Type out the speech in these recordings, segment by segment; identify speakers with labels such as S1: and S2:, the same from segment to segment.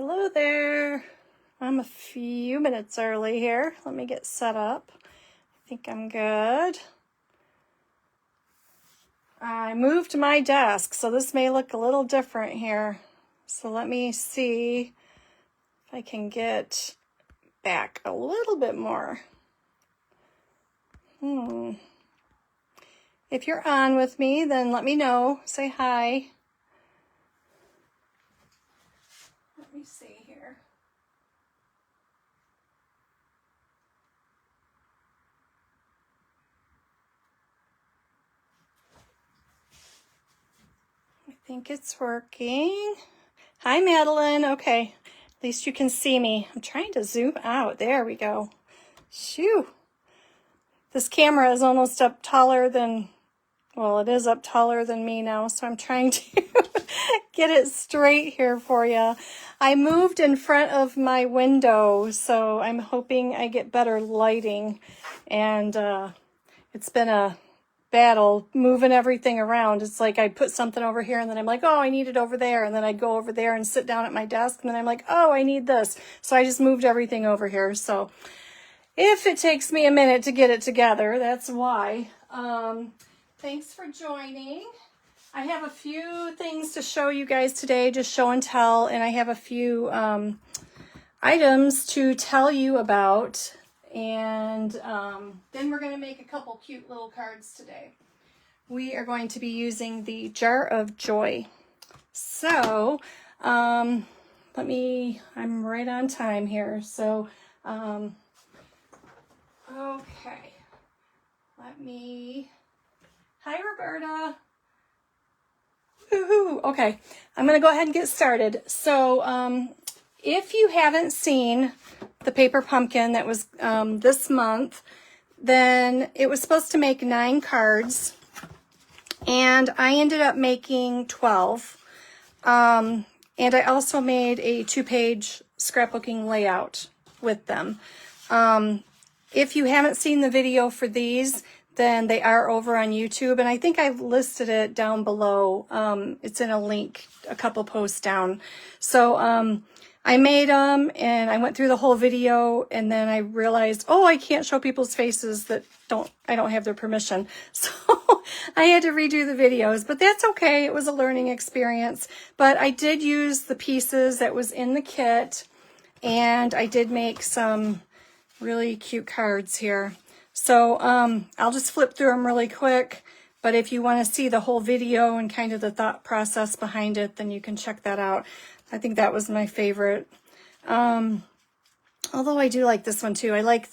S1: Hello there. I'm a few minutes early here. Let me get set up. I think I'm good. I moved my desk, so this may look a little different here. So let me see if I can get back a little bit more. If you're on with me, then let me know. Say hi. Let me see here. I think it's working. Hi, Madeline. Okay, at least you can see me. I'm trying to zoom out. There we go. Shoo. This camera is almost up taller than, well, it is up taller than me now, so I'm trying to get it straight here for you. I moved in front of my window, so I'm hoping I get better lighting. And it's been a battle moving everything around. It's like I put something over here and then I'm like, oh, I need it over there. And then I'd go over there and sit down at my desk and then I'm like, oh, I need this. So I just moved everything over here. So if it takes me a minute to get it together, that's why. Thanks for joining. I have a few things to show you guys today, just show and tell, and I have a few items to tell you about, and then we're going to make a couple cute little cards today. We are going to be using the Jar of Joy. So, I'm right on time here, so, okay, hi Roberta. Woohoo. Okay, I'm going to go ahead and get started. So, if you haven't seen the paper pumpkin that was this month, then it was supposed to make 9 cards, and I ended up making 12. And I also made a 2-page scrapbooking layout with them. If you haven't seen the video for these, then they are over on YouTube, and I think I've listed it down below. It's in a link, a couple posts down. So I made them, and I went through the whole video, and then I realized, oh, I can't show people's faces that I don't have their permission. So I had to redo the videos, but that's okay. It was a learning experience. But I did use the pieces that was in the kit, and I did make some really cute cards here. So I'll just flip through them really quick, but if you want to see the whole video and kind of the thought process behind it, then you can check that out. I think that was my favorite. Although I do like this one too. I like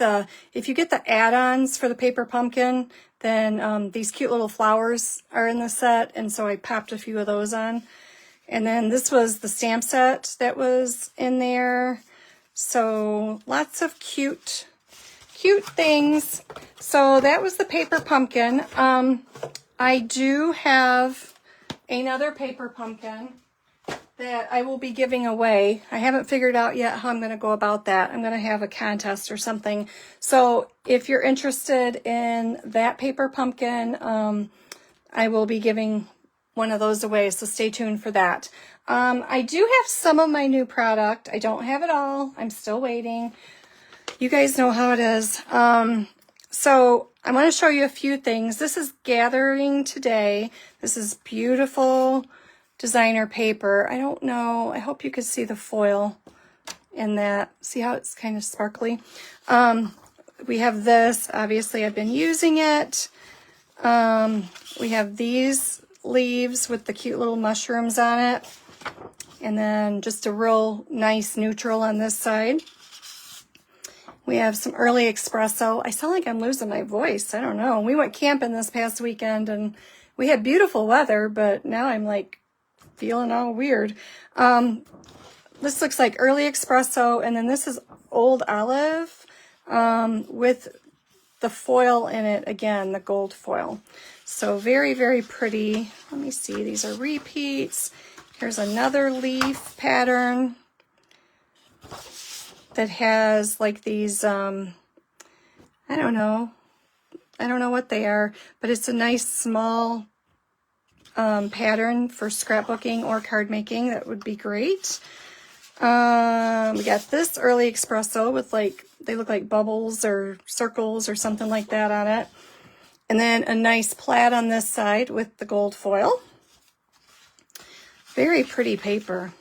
S1: if you get the add-ons for the paper pumpkin, then these cute little flowers are in the set, and so I popped a few of those on. And then this was the stamp set that was in there. So lots of cute things. So that was the paper pumpkin. I do have another paper pumpkin that I will be giving away. I haven't figured out yet how I'm going to go about that. I'm going to have a contest or something. So if you're interested in that paper pumpkin, I will be giving one of those away. So stay tuned for that. I do have some of my new product. I don't have it all. I'm still waiting. You guys know how it is. So I want to show you a few things. This is Gathering Today. This is beautiful designer paper. I don't know. I hope you could see the foil in that. See how it's kind of sparkly? We have this. Obviously, I've been using it. We have these leaves with the cute little mushrooms on it. And then just a real nice neutral on this side. We have some early espresso. I sound like I'm losing my voice. I don't know. We went camping this past weekend and we had beautiful weather, but now I'm like feeling all weird. This looks like early espresso, and then this is old olive with the foil in it again, the gold foil. So very, very pretty. Let me see. These are repeats. Here's another leaf pattern that has like these, I don't know what they are, but it's a nice small pattern for scrapbooking or card making. That would be great. We got this early espresso with like, they look like bubbles or circles or something like that on it. And then a nice plaid on this side with the gold foil. Very pretty paper.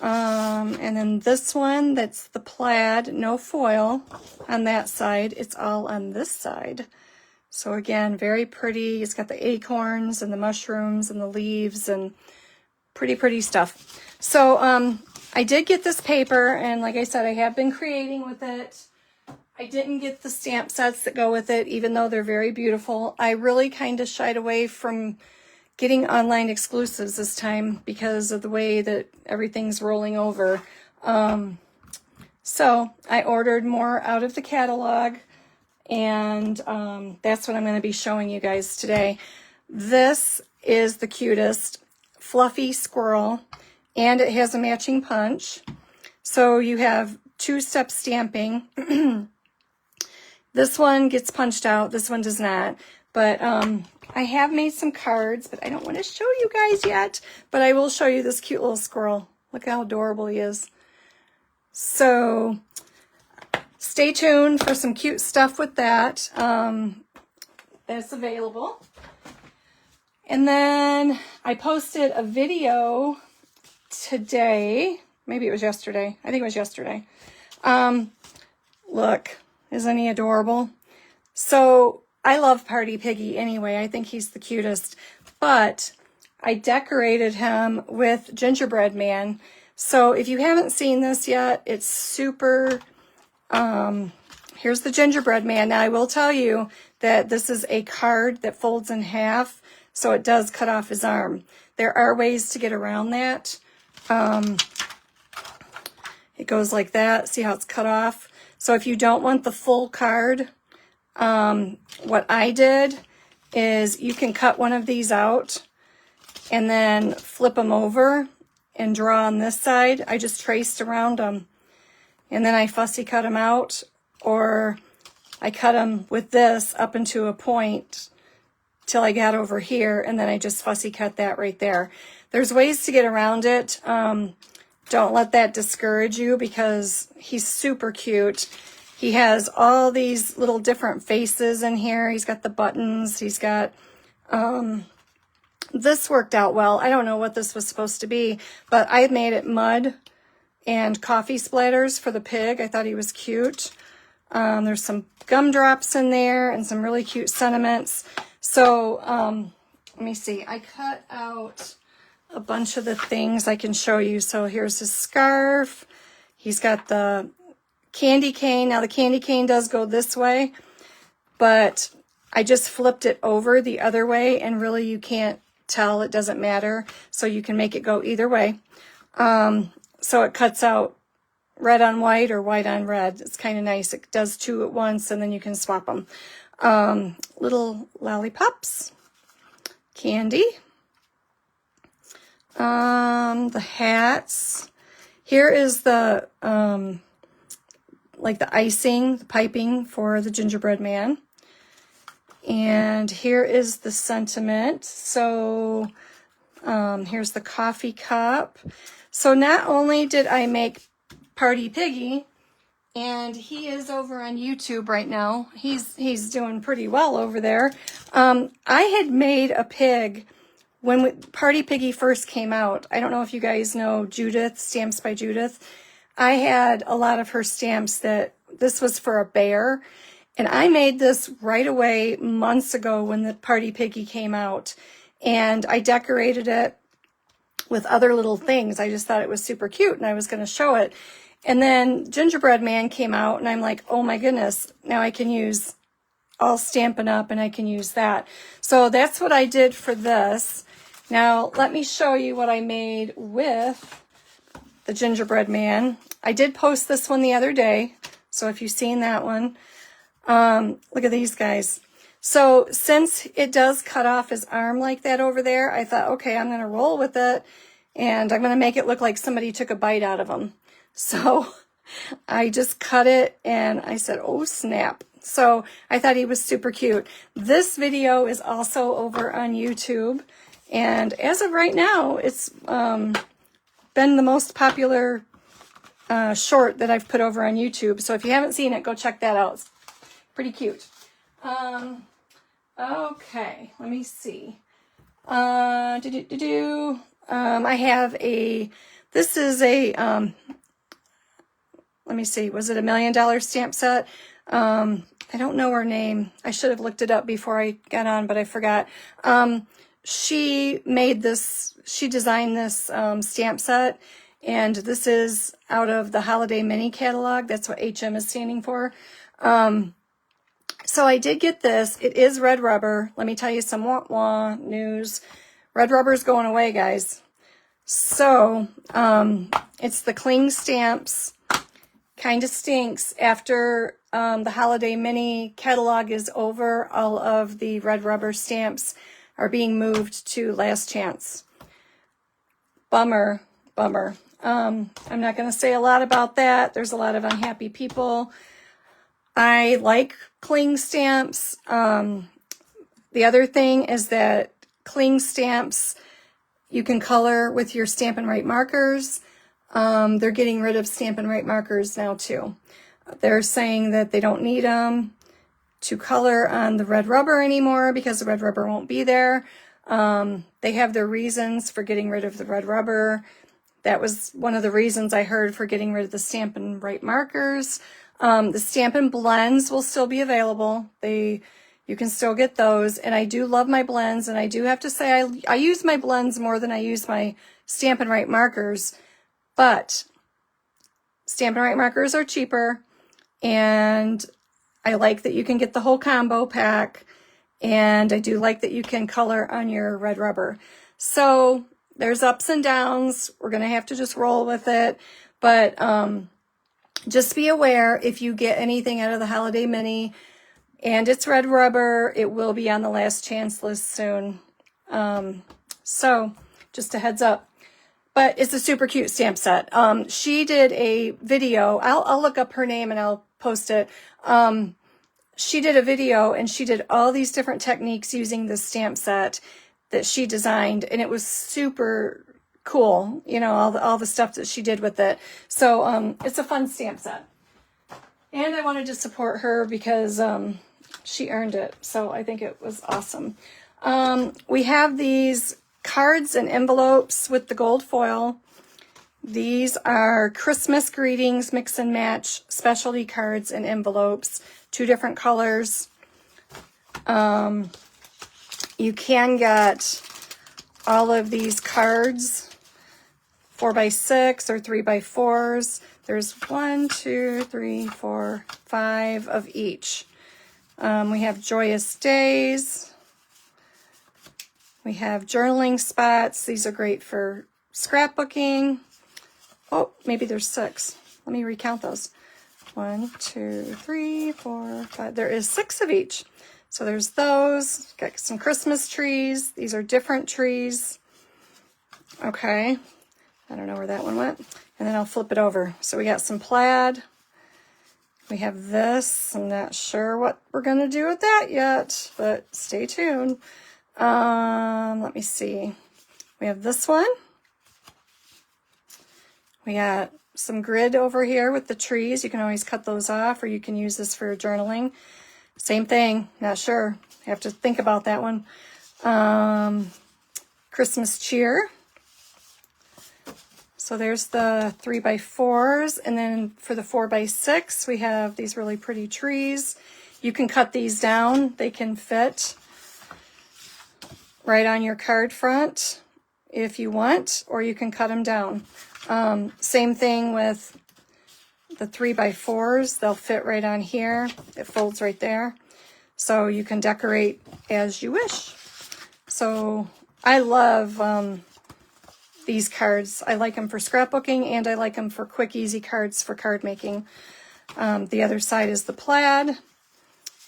S1: And then this one, that's the plaid, no foil on that side. It's all on this side. So again, very pretty. It's got the acorns and the mushrooms and the leaves and pretty stuff. So I did get this paper, and like I said, I have been creating with it. I didn't get the stamp sets that go with it, even though they're very beautiful. I really kind of shied away from getting online exclusives this time because of the way that everything's rolling over. So I ordered more out of the catalog, and that's what I'm going to be showing you guys today. This is the cutest fluffy squirrel, and it has a matching punch. So you have two-step stamping. This one gets punched out, this one does not. But I have made some cards, but I don't want to show you guys yet. But I will show you this cute little squirrel. Look how adorable he is. So stay tuned for some cute stuff with that. That's available. And then I posted a video today. Maybe it was yesterday. I think it was yesterday. Look, isn't he adorable? So I love Party Piggy anyway. I think he's the cutest. But I decorated him with Gingerbread Man. So if you haven't seen this yet, it's super... here's the Gingerbread Man. Now I will tell you that this is a card that folds in half, so it does cut off his arm. There are ways to get around that. It goes like that. See how it's cut off? So if you don't want the full card, what I did is you can cut one of these out and then flip them over and draw on this side. I just traced around them, and then I fussy cut them out, or I cut them with this up into a point till I got over here, and then I just fussy cut that right there. There's ways to get around it. Don't let that discourage you, because he's super cute. He has all these little different faces in here. He's got the buttons. He's got, this worked out well. I don't know what this was supposed to be, but I made it mud and coffee splatters for the pig. I thought he was cute. There's some gumdrops in there and some really cute sentiments. So, let me see. I cut out a bunch of the things I can show you. So here's his scarf. He's got the candy cane. Now the candy cane does go this way, but I just flipped it over the other way, and really you can't tell. It doesn't matter. So you can make it go either way. So it cuts out red on white or white on red. It's kind of nice. It does two at once, and then you can swap them. Little lollipops, candy, the hats. Here is the, like the icing, the piping for the Gingerbread Man. And here is the sentiment. So, here's the coffee cup. So not only did I make Party Piggy, and he is over on YouTube right now. He's doing pretty well over there. I had made a pig when Party Piggy first came out. I don't know if you guys know Judith, Stamps by Judith. I had a lot of her stamps that this was for a bear. And I made this right away months ago when the Party Piggy came out. And I decorated it with other little things. I just thought it was super cute, and I was going to show it. And then Gingerbread Man came out, and I'm like, oh my goodness, now I can use all Stampin' Up, and I can use that. So that's what I did for this. Now let me show you what I made with the Gingerbread Man. I did post this one the other day, so if you've seen that one, look at these guys. So since it does cut off his arm like that over there, I thought, okay, I'm going to roll with it, and I'm going to make it look like somebody took a bite out of him. So I just cut it, and I said, oh snap. So I thought he was super cute. This video is also over on YouTube, and as of right now, it's been the most popular short that I've put over on YouTube. So if you haven't seen it, go check that out. It's pretty cute. Okay, let me see. I have this is a, let me see, was it $1 million stamp set? I don't know her name. I should have looked it up before I got on, but I forgot. She made this, she designed this stamp set, and this is out of the Holiday Mini catalog. That's what HM is standing for. So I did get this. It is red rubber. Let me tell you some wah-wah news. Red rubber is going away, guys. So it's the Cling Stamps. Kind of stinks. After the Holiday Mini catalog is over, all of the red rubber stamps are being moved to Last Chance. Bummer, bummer. I'm not going to say a lot about that. There's a lot of unhappy people. I like Cling Stamps. The other thing is that Cling Stamps, you can color with your Stampin' Right markers. They're getting rid of Stampin' Right markers now too. They're saying that they don't need them to color on the red rubber anymore because the red rubber won't be there. They have their reasons for getting rid of the red rubber. That was one of the reasons I heard for getting rid of the Stampin' Right markers. The Stampin' Blends will still be available. You can still get those. And I do love my blends. And I do have to say I use my blends more than I use my Stampin' Right markers. But Stampin' Right markers are cheaper. And I like that you can get the whole combo pack. And I do like that you can color on your red rubber. So there's ups and downs. We're going to have to just roll with it. But just be aware, if you get anything out of the Holiday Mini and it's red rubber, it will be on the Last Chance list soon. So just a heads up. But it's a super cute stamp set. She did a video. I'll look up her name and I'll post it. She did a video and she did all these different techniques using the stamp set that she designed, and it was super cool, you know, all the stuff that she did with it. So it's a fun stamp set. And I wanted to support her because she earned it. So I think it was awesome. We have these cards and envelopes with the gold foil. These are Christmas greetings, mix and match, specialty cards and envelopes, 2 different colors. You can get all of these cards, 4x6 or 3x4s. There's 1, 2, 3, 4, 5 of each. We have Joyous Days. We have journaling spots. These are great for scrapbooking. Oh, maybe there's 6. Let me recount those. 1, 2, 3, 4, 5. There is 6 of each. So there's those. Got some Christmas trees. These are different trees. Okay. I don't know where that one went. And then I'll flip it over. So we got some plaid. We have this. I'm not sure what we're going to do with that yet, but stay tuned. Let me see. We have this one. We got some grid over here with the trees. You can always cut those off, or you can use this for journaling. Same thing. Not sure. I have to think about that one. Christmas cheer. So there's the 3x4s, and then for the 4x6, we have these really pretty trees. You can cut these down. They can fit right on your card front if you want, or you can cut them down. Same thing with the 3x4s. They'll fit right on here. It folds right there. So you can decorate as you wish. So I love these cards. I like them for scrapbooking, and I like them for quick, easy cards for card making. The other side is the plaid.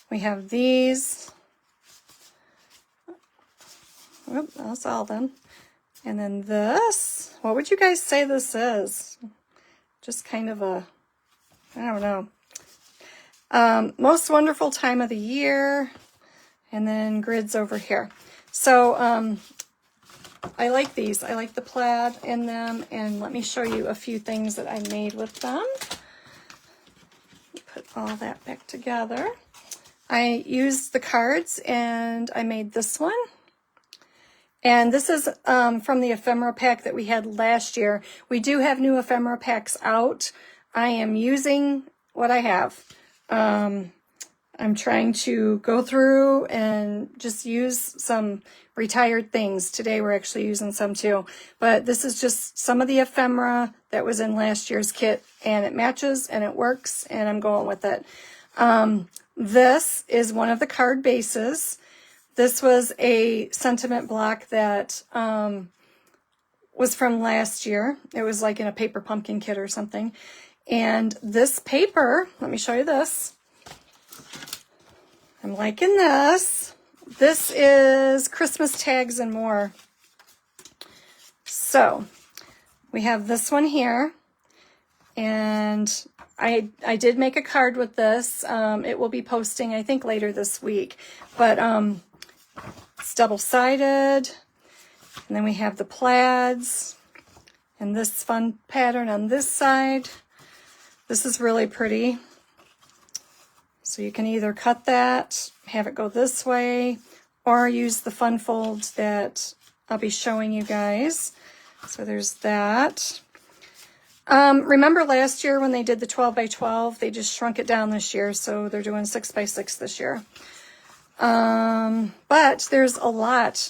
S1: We have these. Oop, that's all of them. And then this. What would you guys say this is? Just kind of a, I don't know. Most wonderful time of the year. And then grids over here. So I like these. I like the plaid in them, and let me show you a few things that I made with them. Put all that back together. I used the cards, and I made this one. And this is from the ephemera pack that we had last year. We do have new ephemera packs out. I am using what I have. I'm trying to go through and just use some retired things. Today we're actually using some too. But this is just some of the ephemera that was in last year's kit, and it matches and it works, and I'm going with it. This is one of the card bases. This was a sentiment block that was from last year. It was like in a paper pumpkin kit or something. And this paper, let me show you this. I'm liking this. This is Christmas tags and more. So we have this one here, and I did make a card with this. It will be posting, I think, later this week, but it's double-sided, and then we have the plaids and this fun pattern on this side. This is really pretty. So you can either cut that, have it go this way, or use the fun folds that I'll be showing you guys. So there's that. Remember last year when they did the 12 by 12, they just shrunk it down this year, so they're doing 6 by 6 this year. But there's a lot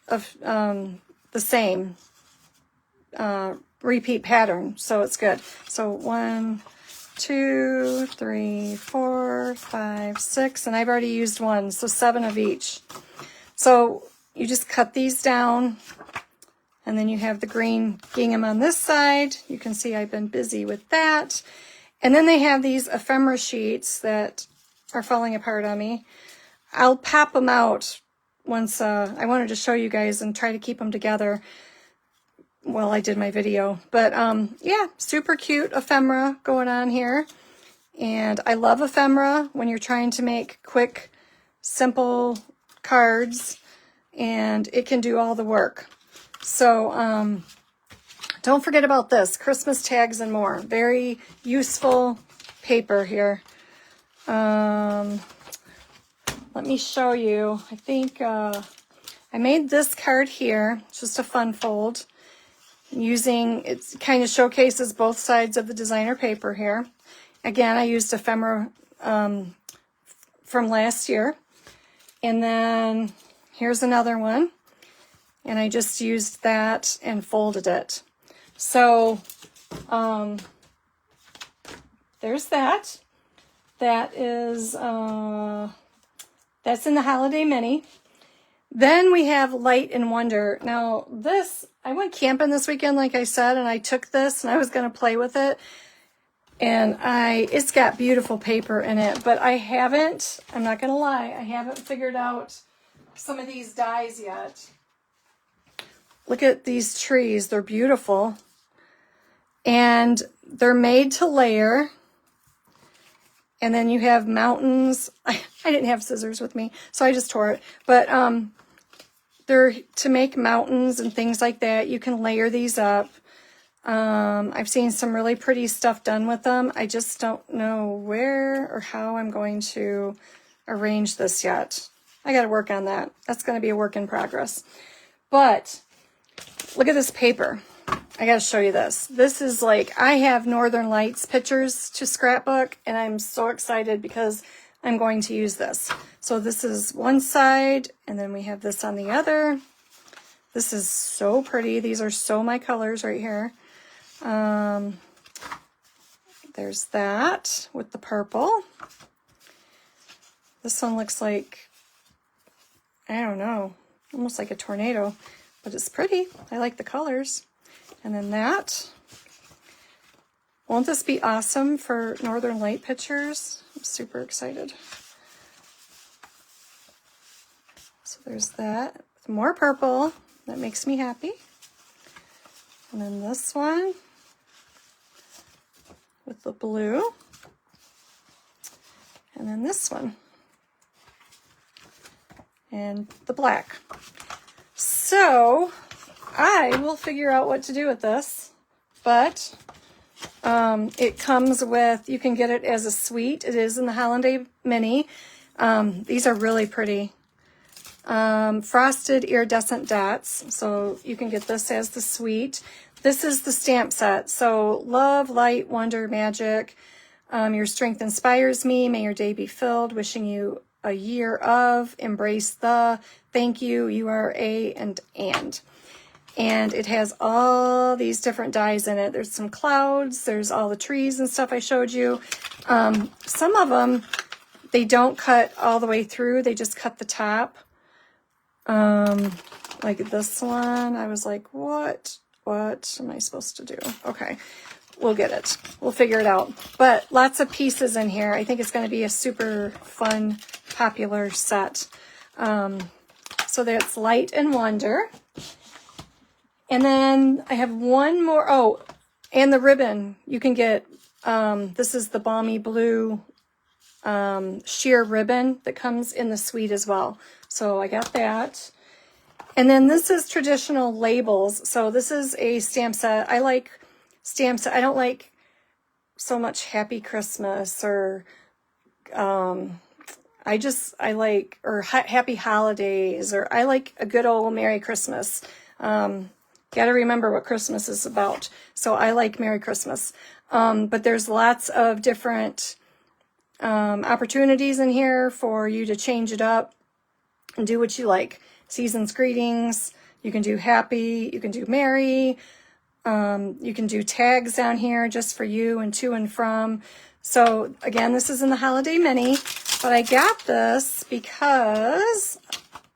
S1: of the same repeat pattern, so it's good. So 1, 2, 3, 4, 5, 6, and I've already used one, so 7 of each. So you just cut these down, and then you have the green gingham on this side. You can see I've been busy with that. And then they have these ephemera sheets that are falling apart on me. I'll pop them out once I wanted to show you guys and try to keep them together while I did my video. But yeah, super cute ephemera going on here. And I love ephemera when you're trying to make quick, simple cards, and it can do all the work. So don't forget about this, Christmas tags and more. Very useful paper here. Let me show you. I think I made this card here. It's just a fun fold. It kind of showcases both sides of the designer paper here. Again, I used ephemera from last year. And then here's another one. And I just used that and folded it. So there's that. That is, that's in the Holiday Mini. Then we have Light and Wonder. Now this, I went camping this weekend, like I said, and I took this and I was going to play with it. And it's got beautiful paper in it, but I'm not going to lie, I haven't figured out some of these dies yet. Look at these trees, they're beautiful. And they're made to layer. And then you have mountains. I didn't have scissors with me, so I just tore it. But they're to make mountains and things like that. You can layer these up. I've seen some really pretty stuff done with them. I just don't know where or how I'm going to arrange this yet. I got to work on that. That's going to be a work in progress. But look at this paper. I got to show you this. This is like, I have Northern Lights pictures to scrapbook, and I'm so excited because I'm going to use this. So this is one side, and then we have this on the other. This is so pretty. These are so my colors right here. There's that with the purple. This one looks like, I don't know, almost like a tornado, but it's pretty. I like the colors. And then that. Won't this be awesome for Northern Light pictures? I'm super excited. So there's that. More purple. That makes me happy. And then this one with the blue. And then this one. And the black. So I will figure out what to do with this, but it comes with, you can get it as a suite. It is in the Holiday Mini. These are really pretty. Frosted iridescent dots. So you can get this as the suite. This is the stamp set. So love, light, wonder, magic. Your strength inspires me. May your day be filled. Wishing you a year of. Embrace the. Thank you. You are a and. And it has all these different dies in it. There's some clouds. There's all the trees and stuff I showed you. Some of them, they don't cut all the way through. They just cut the top. Like this one, I was like, what am I supposed to do? Okay, we'll get it. We'll figure it out. But lots of pieces in here. I think it's going to be a super fun, popular set. So that's Light and Wonder. And then I have one more. Oh, and the ribbon. You can get, this is the Balmy Blue sheer ribbon that comes in the suite as well. So I got that. And then this is traditional labels. So this is a stamp set. I like stamp set. I don't like so much Happy Christmas or I like, or Happy Holidays, or I like a good old Merry Christmas. Got to remember what Christmas is about. So I like Merry Christmas. But there's lots of different opportunities in here for you to change it up and do what you like. Season's greetings. You can do happy. You can do merry. You can do tags down here just for you and to and from. So again, this is in the Holiday Mini, but I got this because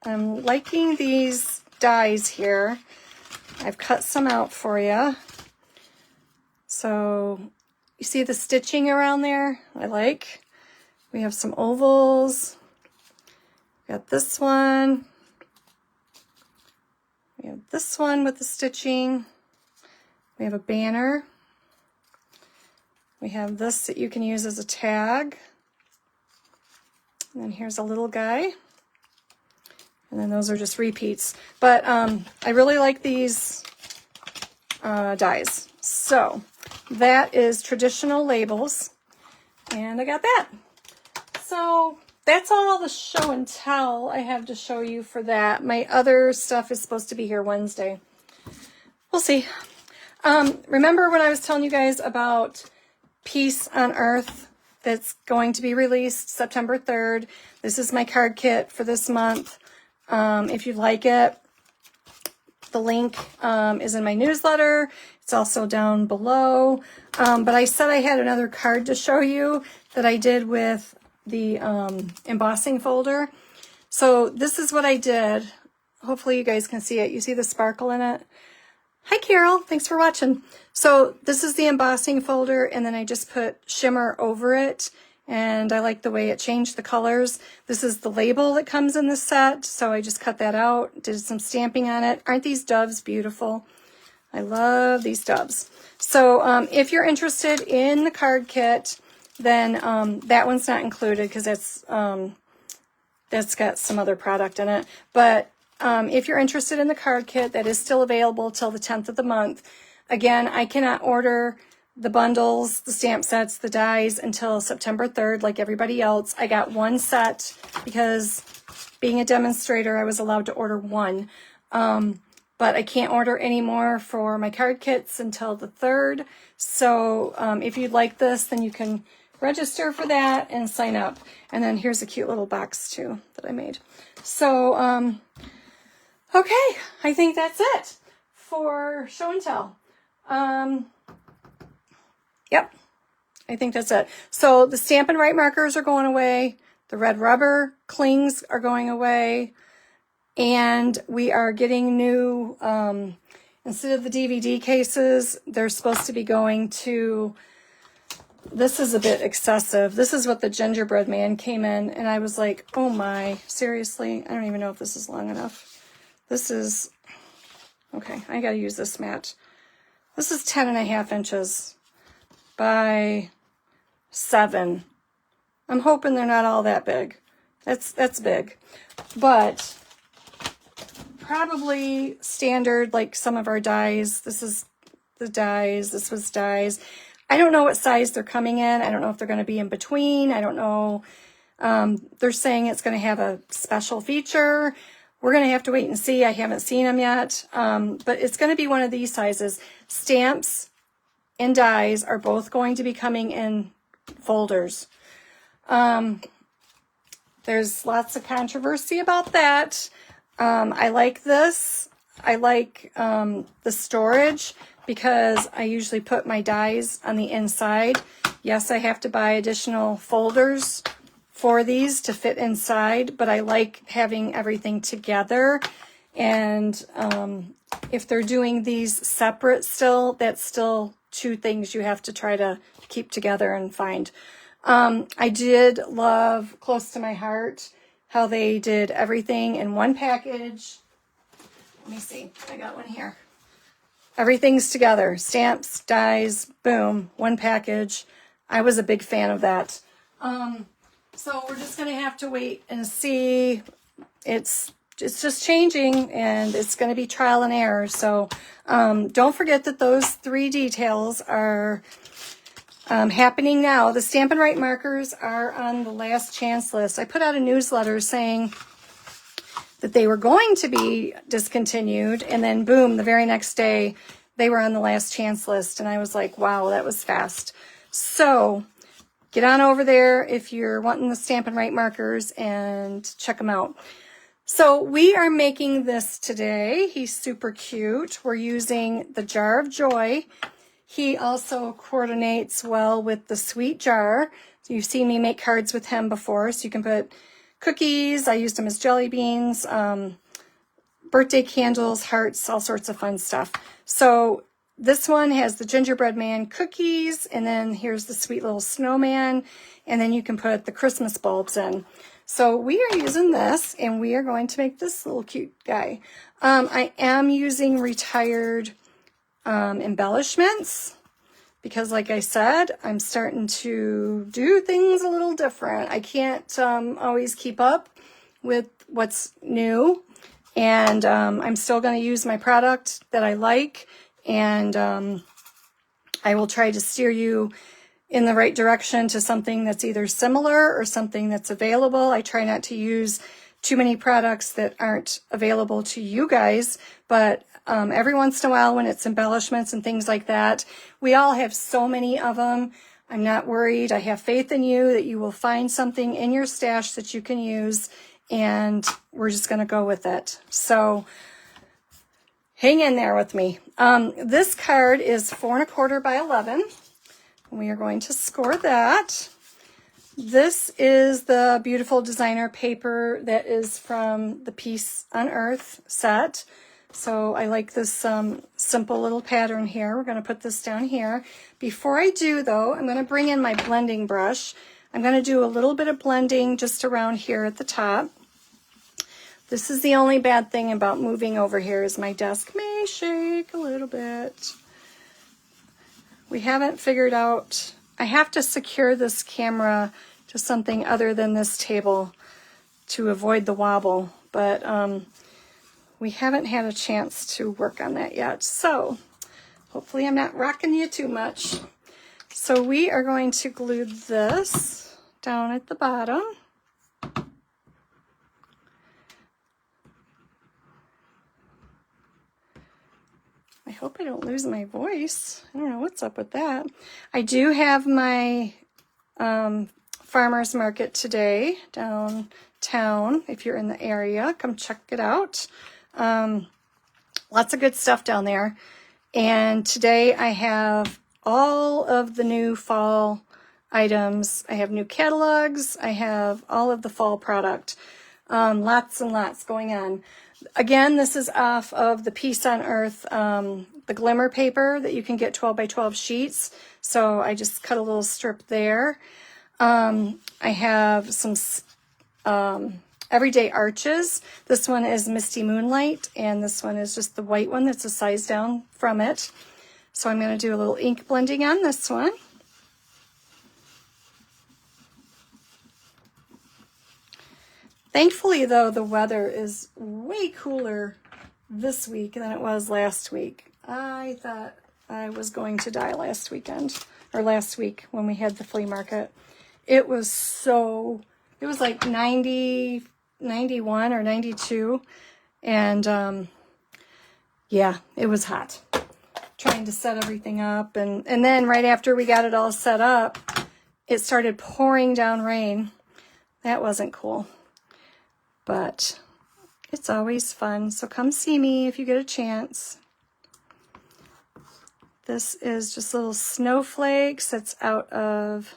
S1: I'm liking these dies here. I've cut some out for you. So you see the stitching around there? I like. We have some ovals. Got this one. We have this one with the stitching. We have a banner. We have this that you can use as a tag. And then here's a little guy. And then those are just repeats. But I really like these dies. So that is traditional labels. And I got that. So that's all the show and tell I have to show you for that. My other stuff is supposed to be here Wednesday. We'll see. Remember when I was telling you guys about Peace on Earth that's going to be released September 3rd? This is my card kit for this month. If you'd like it, the link is in my newsletter. It's also down below. But I said I had another card to show you that I did with the embossing folder. So this is what I did. Hopefully you guys can see it. You see the sparkle in it? Hi, Carol. Thanks for watching. So this is the embossing folder, and then I just put shimmer over it, and I like the way it changed the colors. This is the label that comes in the set, so I just cut that out, did some stamping on it. Aren't these doves beautiful? I love these doves. So if you're interested in the card kit, then that one's not included because that's got some other product in it. But if you're interested in the card kit, that is still available till the 10th of the month. Again, I cannot order the bundles, the stamp sets, the dies until September 3rd, like everybody else. I got one set because being a demonstrator, I was allowed to order one. But I can't order any more for my card kits until the 3rd. So if you'd like this, then you can register for that and sign up. And then here's a cute little box too that I made. So, okay, I think that's it for show and tell. Yep, I think that's it. So the Stampin' Write markers are going away. The red rubber clings are going away. And we are getting new, instead of the DVD cases, they're supposed to be going to, this is a bit excessive. This is what the gingerbread man came in, and I was like, oh my, seriously? I don't even know if this is long enough. This is, okay, I gotta use this mat. This is 10.5 inches by 7. I'm hoping they're not all that big. That's big. But probably standard, like some of our dies. This is the dies. This was dies. I don't know what size they're coming in. I don't know if they're going to be in between. I don't know. They're saying it's going to have a special feature. We're going to have to wait and see. I haven't seen them yet. But it's going to be one of these sizes. Stamps and dies are both going to be coming in folders. There's lots of controversy about that. I like this. I like the storage because I usually put my dies on the inside. Yes, I have to buy additional folders for these to fit inside, but I like having everything together. And if they're doing these separate still, that's still two things you have to try to keep together and find. I did love, close to my heart, how they did everything in one package. Let me see. I got one here. Everything's together. Stamps, dies, boom, one package. I was a big fan of that. So we're just going to have to wait and see. It's just changing, and it's going to be trial and error. So don't forget that those 3 details are happening now. The Stampin' Write markers are on the last chance list. I put out a newsletter saying that they were going to be discontinued, and then boom, the very next day they were on the last chance list, and I was like, wow, that was fast. So get on over there if you're wanting the Stampin' Write markers and check them out. So we are making this today. He's super cute. We're using the Jar of Joy. He also coordinates well with the Sweet Jar. So you've seen me make cards with him before, so you can put cookies. I used them as jelly beans, birthday candles, hearts, all sorts of fun stuff. So this one has the gingerbread man cookies, and then here's the sweet little snowman, and then you can put the Christmas bulbs in. So we are using this, and we are going to make this little cute guy. I am using retired embellishments because, like I said, I'm starting to do things a little different. I can't always keep up with what's new, and I'm still going to use my product that I like, and I will try to steer you in the right direction to something that's either similar or something that's available. I try not to use too many products that aren't available to you guys, but every once in a while when it's embellishments and things like that, we all have so many of them. I'm not worried. I have faith in you that you will find something in your stash that you can use, and we're just going to go with it. So hang in there with me. This card is 4 1/4 by 11. We are going to score that. This is the beautiful designer paper that is from the Peace on Earth set. So I like this simple little pattern here. We're going to put this down here. Before I do, though, I'm going to bring in my blending brush. I'm going to do a little bit of blending just around here at the top. This is the only bad thing about moving over here is my desk may shake a little bit. We haven't figured out, I have to secure this camera to something other than this table to avoid the wobble, but we haven't had a chance to work on that yet. So hopefully I'm not rocking you too much. So we are going to glue this down at the bottom. I hope I don't lose my voice. I don't know what's up with that. I do have my farmer's market today downtown. If you're in the area, come check it out. Lots of good stuff down there. And today I have all of the new fall items. I have new catalogs. I have all of the fall product. Lots and lots going on. Again, this is off of the Peace on Earth, the glimmer paper that you can get 12 by 12 sheets. So I just cut a little strip there. I have some everyday arches. This one is Misty Moonlight, and this one is just the white one that's a size down from it. So I'm going to do a little ink blending on this one. Thankfully, though, the weather is way cooler this week than it was last week. I thought I was going to die last weekend, or last week when we had the flea market. It was like 90, 91 or 92. And yeah, it was hot. Trying to set everything up. And then right after we got it all set up, it started pouring down rain. That wasn't cool. But it's always fun. So come see me if you get a chance. This is just little snowflakes that's out of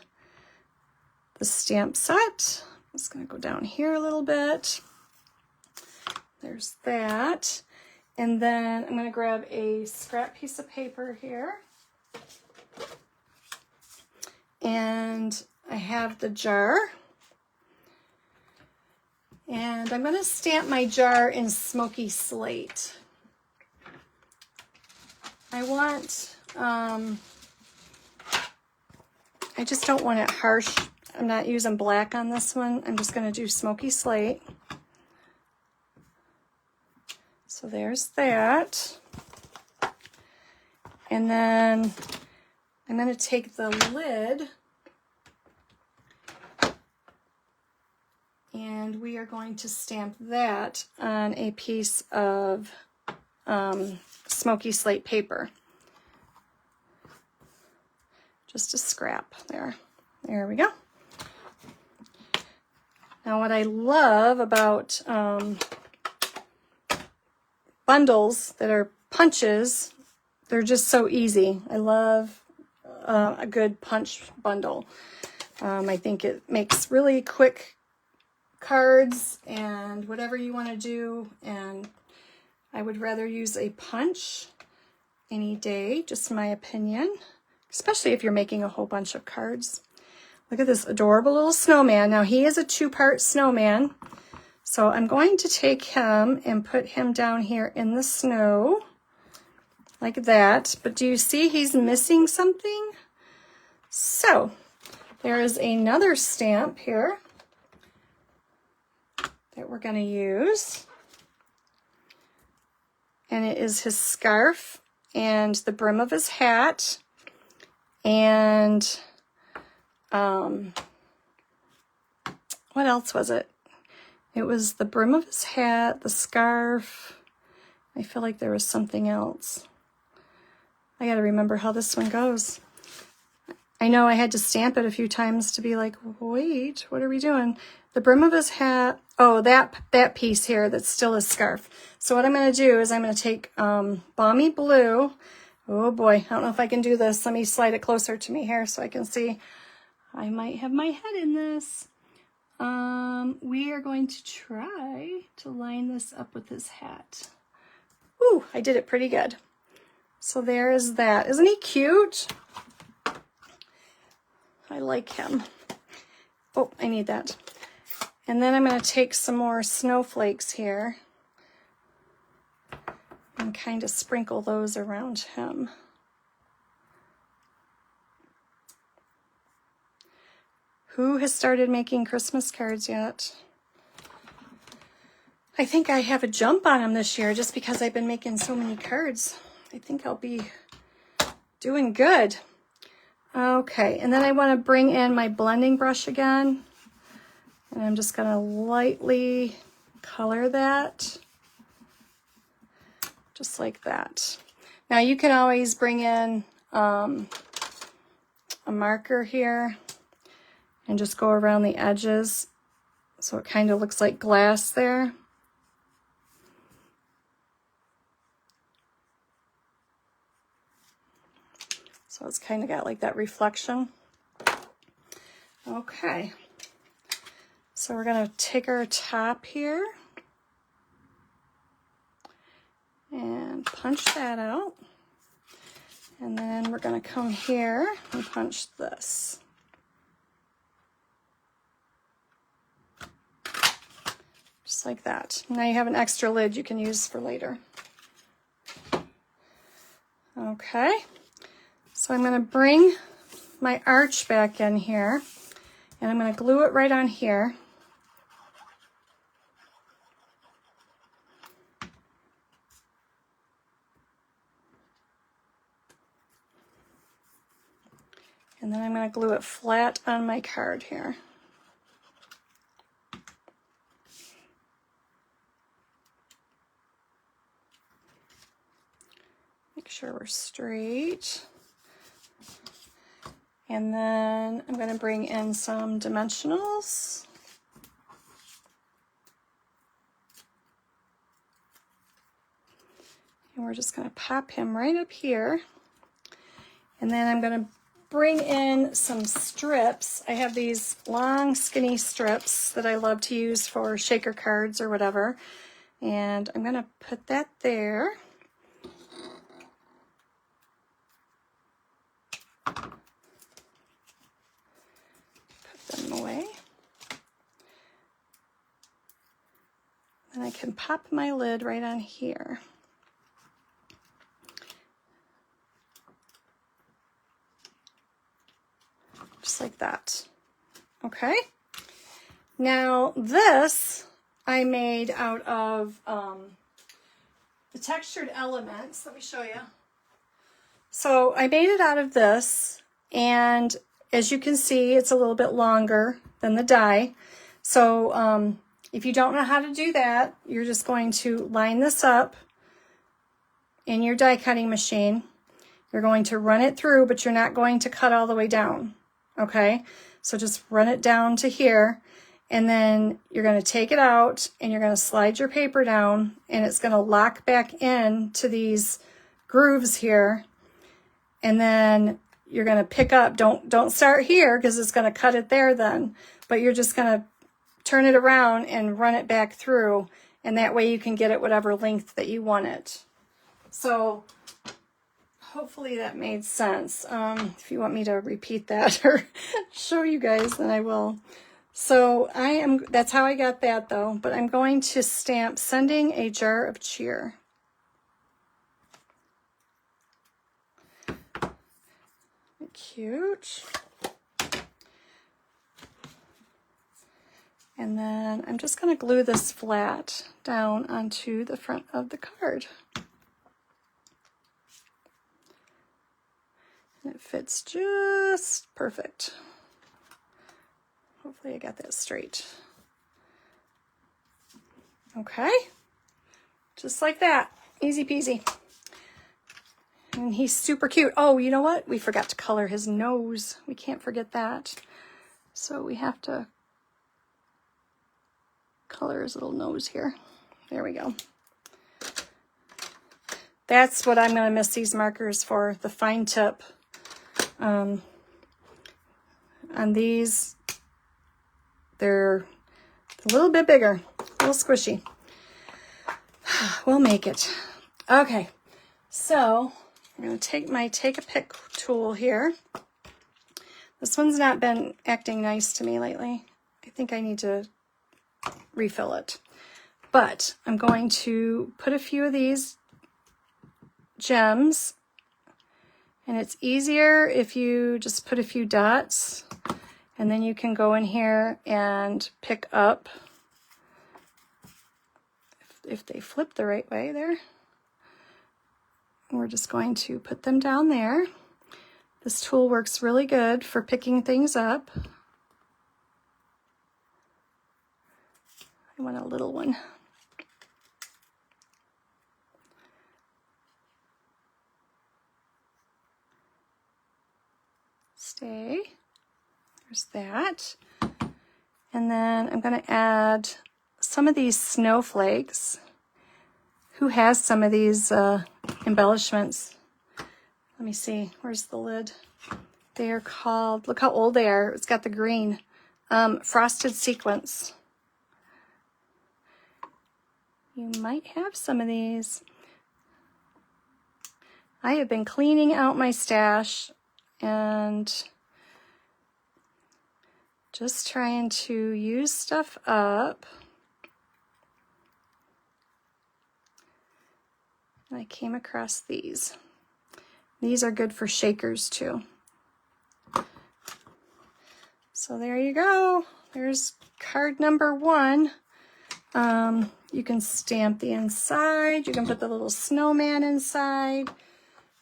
S1: the stamp set. I'm just going to go down here a little bit. There's that. And then I'm going to grab a scrap piece of paper here. And I have the jar. And I'm going to stamp my jar in smoky slate. I want, I just don't want it harsh. I'm not using black on this one. I'm just going to do smoky slate. So there's that. And then I'm going to take the lid and we are going to stamp that on a piece of smoky slate paper. Just a scrap there. There we go. Now what I love about bundles that are punches, they're just so easy. I love a good punch bundle. I think it makes really quick cards and whatever you want to do, and I would rather use a punch any day, just my opinion, especially if you're making a whole bunch of cards. Look at this adorable little snowman. Now he is a two-part snowman. So I'm going to take him and put him down here in the snow like that. But do you see he's missing something? So there is another stamp here that we're going to use. And it is his scarf and the brim of his hat. And what else was it? It was the brim of his hat, the scarf. I feel like there was something else. I got to remember how this one goes. I know I had to stamp it a few times to be like, wait, what are we doing? The brim of his hat. Oh, that piece here that's still his scarf. So what I'm going to do is I'm going to take Balmy Blue. Oh boy, I don't know if I can do this. Let me slide it closer to me here so I can see. I might have my head in this. We are going to try to line this up with his hat. Ooh, I did it pretty good. So there is that. Isn't he cute? I like him. Oh, I need that. And then I'm going to take some more snowflakes here and kind of sprinkle those around him. Who has started making Christmas cards yet? I think I have a jump on them this year just because I've been making so many cards. I think I'll be doing good. Okay, and then I want to bring in my blending brush again. And I'm just going to lightly color that. Just like that. Now you can always bring in a marker here and just go around the edges so it kind of looks like glass there. So it's kind of got like that reflection. Okay. So we're going to take our top here and punch that out. And then we're going to come here and punch this. Just like that. Now you have an extra lid you can use for later. Okay. So I'm going to bring my arch back in here, and I'm going to glue it right on here. And then I'm going to glue it flat on my card here. Make sure we're straight. And then I'm going to bring in some dimensionals. And we're just going to pop him right up here. And then I'm going to bring in some strips. I have these long skinny strips that I love to use for shaker cards or whatever. And I'm going to put that there. Them away. And I can pop my lid right on here. Just like that. Okay. Now this I made out of the textured elements. Let me show you. So I made it out of this, and as you can see, it's a little bit longer than the die. So if you don't know how to do that, you're just going to line this up in your die cutting machine. You're going to run it through, but you're not going to cut all the way down. Okay? So just run it down to here, and then you're going to take it out and you're going to slide your paper down, and it's going to lock back in to these grooves here. And then you're going to pick up, don't start here because it's going to cut it there then, but you're just going to turn it around and run it back through, and that way you can get it whatever length that you want it. So hopefully that made sense. If you want me to repeat that or show you guys, then I will. So that's how I got that though, but I'm going to stamp "Sending a Jar of Cheer." Cute. And then I'm just going to glue this flat down onto the front of the card. And it fits just perfect. Hopefully I got that straight. Okay. Just like that. Easy peasy. And he's super cute. Oh, you know what? We forgot to color his nose. We can't forget that. So we have to color his little nose here. There we go. That's what I'm going to miss these markers for, the fine tip. On these, they're a little bit bigger, a little squishy. We'll make it. Okay, so I'm going to take my Take-A-Pick tool here. This one's not been acting nice to me lately. I think I need to refill it. But I'm going to put a few of these gems, and it's easier if you just put a few dots, and then you can go in here and pick up, if they flip the right way there. We're just going to put them down there. This tool works really good for picking things up. I want a little one. Stay. There's that. And then I'm going to add some of these snowflakes. Who has some of these embellishments? Let me see. Where's the lid? They are called, look how old they are. It's got the green. Frosted Sequins. You might have some of these. I have been cleaning out my stash and just trying to use stuff up. I came across these. These are good for shakers too. So there you go. There's card number 1. You can stamp the inside. You can put the little snowman inside.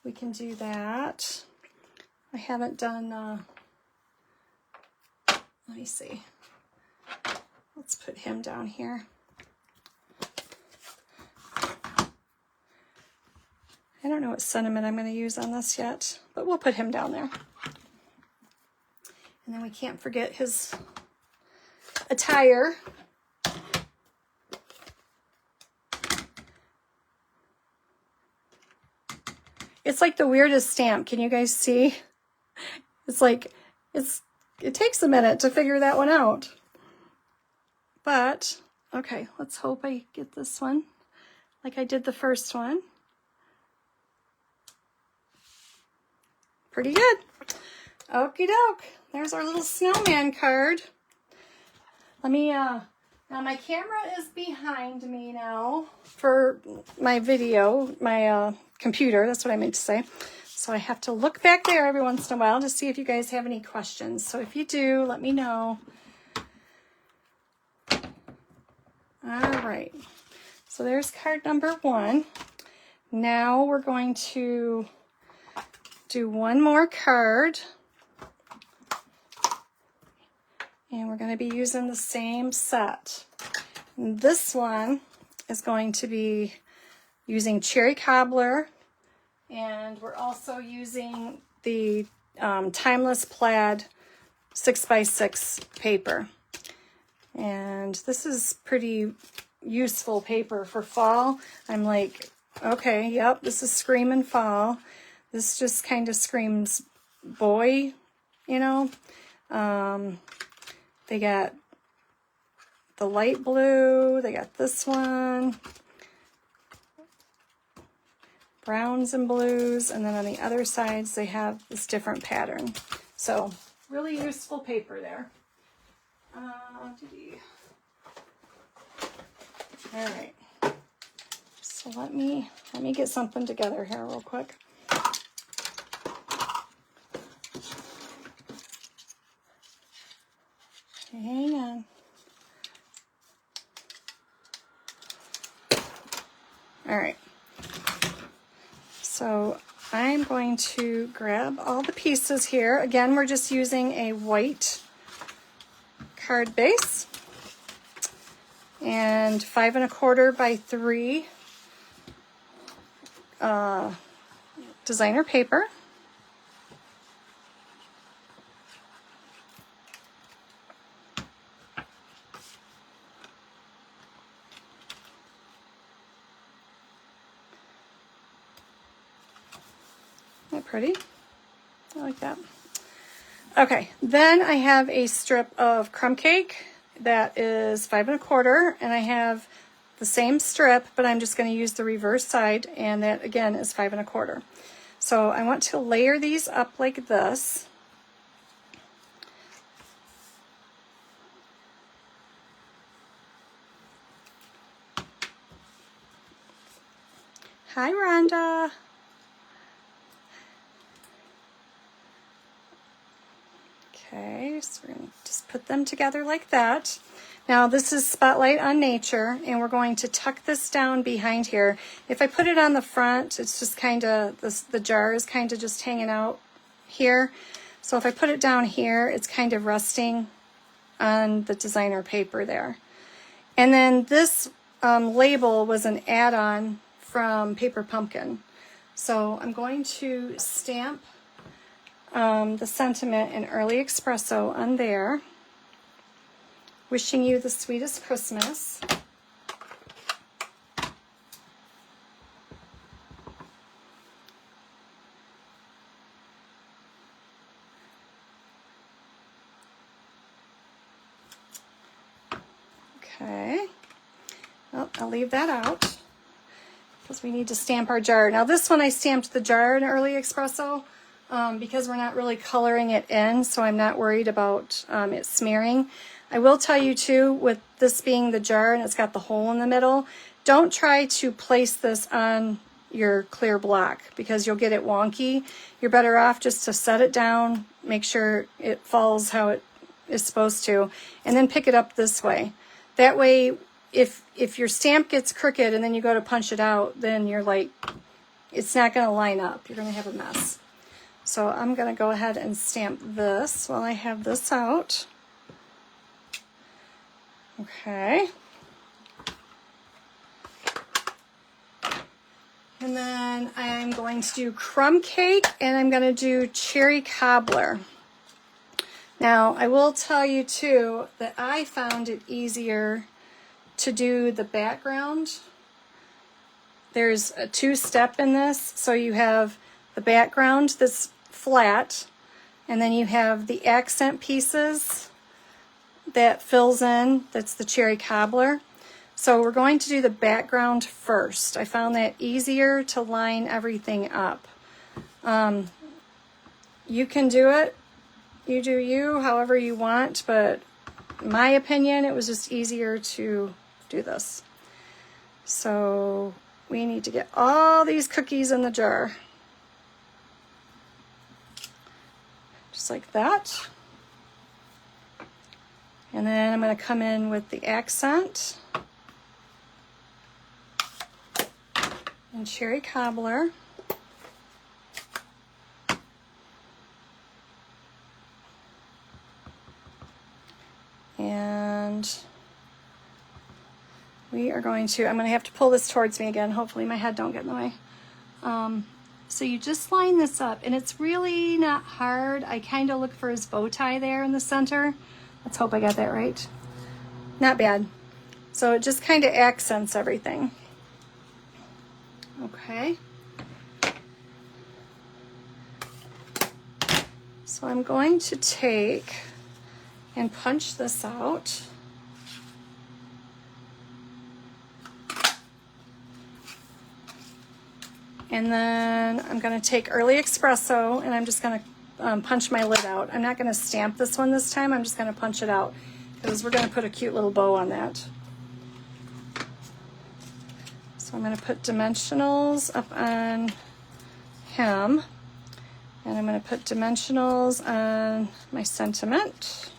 S1: We can do that. I haven't done, let me see. Let's put him down here. I don't know what sentiment I'm going to use on this yet, but we'll put him down there. And then we can't forget his attire. It's like the weirdest stamp. Can you guys see? It's like, it takes a minute to figure that one out. But, okay, let's hope I get this one like I did the first one. Pretty good. Okie doke. There's our little snowman card. Let me, now my camera is behind me now for my video, my computer, that's what I meant to say. So I have to look back there every once in a while to see if you guys have any questions. So if you do, let me know. All right. So there's card number 1. Now we're going to do one more card. And we're going to be using the same set. And this one is going to be using cherry cobbler, and we're also using the timeless plaid 6x6 paper. And this is pretty useful paper for fall. I'm like, okay, yep, this is screaming fall. This just kind of screams boy, you know. They got the light blue, they got this one, browns and blues, and then on the other sides they have this different pattern. So really useful paper there. All right. So let me get something together here real quick. Hang on. All right. So I'm going to grab all the pieces here. Again, we're just using a white card base and 5 1/4 by 3 designer paper. Isn't that pretty? I like that. Okay, then I have a strip of crumb cake that is 5 1/4, and I have the same strip, but I'm just going to use the reverse side, and that again is 5 1/4. So I want to layer these up like this. Hi, Rhonda. Okay, so we're going to just put them together like that. Now this is Spotlight on Nature, and we're going to tuck this down behind here. If I put it on the front, it's just kind of, the jar is kind of just hanging out here. So if I put it down here, it's kind of resting on the designer paper there. And then this label was an add-on from Paper Pumpkin. So I'm going to stamp the sentiment in Early Espresso on there. Wishing you the sweetest Christmas. Okay. Well, I'll leave that out because we need to stamp our jar. Now this one I stamped the jar in Early Espresso because we're not really coloring it in, so I'm not worried about it smearing. I will tell you too, with this being the jar and it's got the hole in the middle, don't try to place this on your clear block because you'll get it wonky. You're better off just to set it down, make sure it falls how it is supposed to, and then pick it up this way. That way, if your stamp gets crooked and then you go to punch it out, then you're like, it's not going to line up. You're going to have a mess. So I'm going to go ahead and stamp this while I have this out. Okay. And then I'm going to do crumb cake, and I'm going to do cherry cobbler. Now, I will tell you too that I found it easier to do the background. There's a two-step in this, so you have the background that's flat, and then you have the accent pieces that fills in, that's the cherry cobbler. So we're going to do the background first. I found that easier to line everything up. You can do it, you do you, however you want, but in my opinion, it was just easier to do this. So we need to get all these cookies in the jar. Just like that. And then I'm going to come in with the accent and cherry cobbler. And we are going to, I'm going to have to pull this towards me again. Hopefully my head don't get in the way. So you just line this up, and it's really not hard. I kind of look for his bow tie there in the center. Let's hope I got that right. Not bad. So it just kind of accents everything. Okay. So I'm going to take and punch this out. And then I'm going to take Early Espresso, and I'm just going to punch my lid out. I'm not going to stamp this one this time. I'm just going to punch it out because we're going to put a cute little bow on that. So I'm going to put dimensionals up on him, and I'm going to put dimensionals on my sentiment.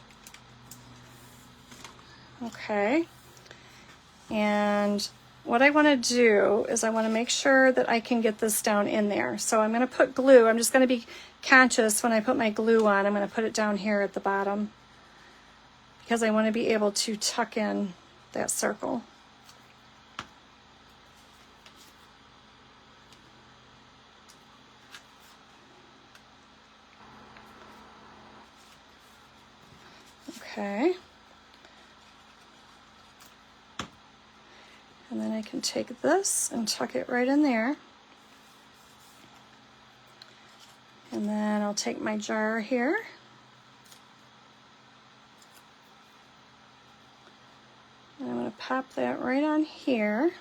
S1: Okay. And what I want to do is I want to make sure that I can get this down in there. So I'm going to put glue. I'm just going to be conscious when I put my glue on. I'm going to put it down here at the bottom because I want to be able to tuck in that circle. Okay. And then I can take this and tuck it right in there. And then I'll take my jar here. And I'm going to pop that right on here.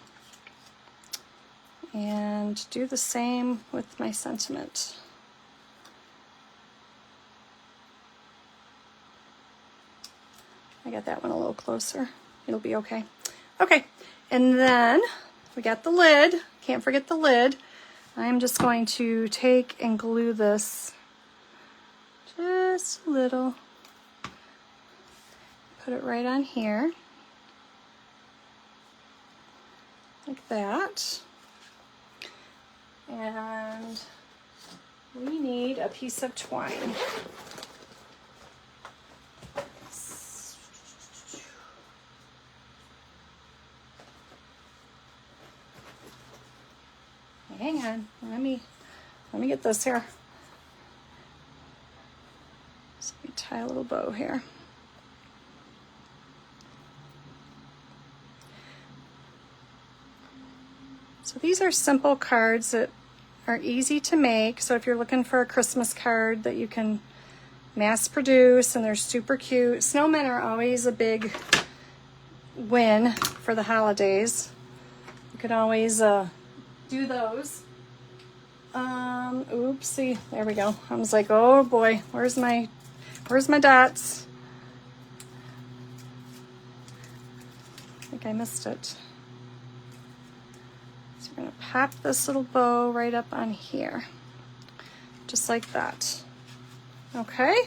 S1: And do the same with my sentiment. I got that one a little closer. It'll be okay. Okay. And then we got the lid. Can't forget the lid. I'm just going to take and glue this just a little. Put it right on here. Like that. And we need a piece of twine. Hang on, let me get this here. So let me tie a little bow here. So these are simple cards that are easy to make. So if you're looking for a Christmas card that you can mass produce and they're super cute. Snowmen are always a big win for the holidays. You could always do those. Oopsie, there we go. I was like, oh boy, where's my dots? I think I missed it. So we're gonna pop this little bow right up on here, just like that. Okay.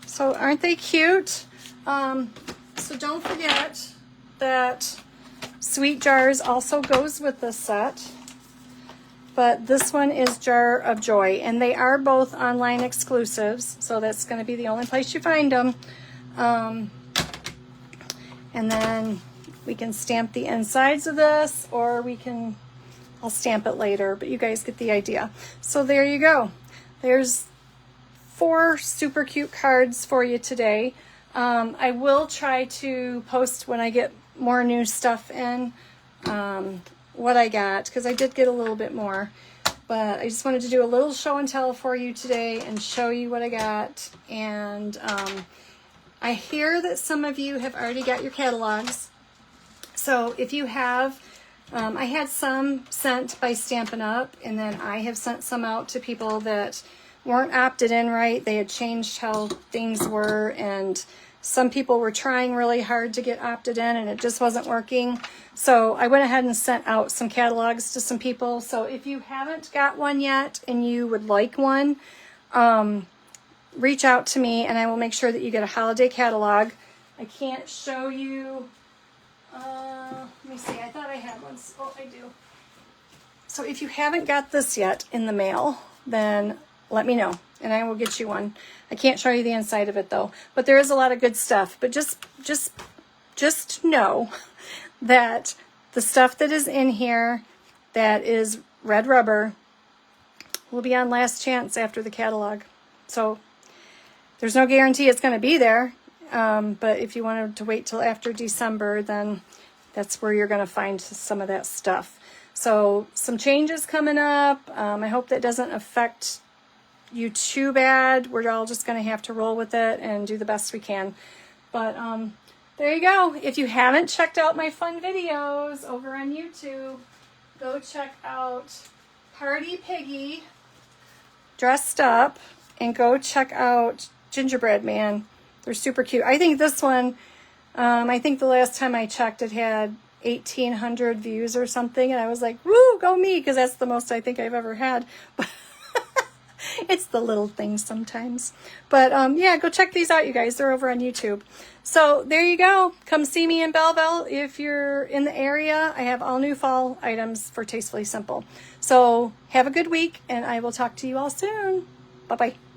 S1: So aren't they cute? So don't forget that Sweet Jars also goes with this set. but this one is Jar of Joy, and they are both online exclusives, so that's going to be the only place you find them. And then we can stamp the insides of this, or I'll stamp it later, but you guys get the idea. So there you go. There's 4 super cute cards for you today. I will try to post when I get more new stuff in, what I got, because I did get a little bit more. But I just wanted to do a little show and tell for you today and show you what I got. And I hear that some of you have already got your catalogs. So if you have, I had some sent by Stampin' Up, and then I have sent some out to people that weren't opted in right. They had changed how things were, and some people were trying really hard to get opted in, and it just wasn't working. So I went ahead and sent out some catalogs to some people. So if you haven't got one yet and you would like one, reach out to me, and I will make sure that you get a holiday catalog. I can't show you. Let me see. I thought I had one. Oh, I do. So if you haven't got this yet in the mail, then let me know, and I will get you one. I can't show you the inside of it though, but there is a lot of good stuff. But just know that the stuff that is in here that is red rubber will be on last chance after the catalog. So there's no guarantee it's going to be there. But if you wanted to wait till after December, then that's where you're going to find some of that stuff. So some changes coming up. I hope that doesn't affect you too bad. We're all just going to have to roll with it and do the best we can. But there you go. If you haven't checked out my fun videos over on YouTube, go check out Party Piggy dressed up, and go check out Gingerbread Man. They're super cute. I think this one, I think the last time I checked, it had 1,800 views or something, and I was like, woo, go me, because that's the most I think I've ever had. It's the little things sometimes. But yeah, go check these out, you guys. They're over on YouTube. So there you go. Come see me in Belleville if you're in the area. I have all new fall items for Tastefully Simple. So have a good week, and I will talk to you all soon. Bye-bye.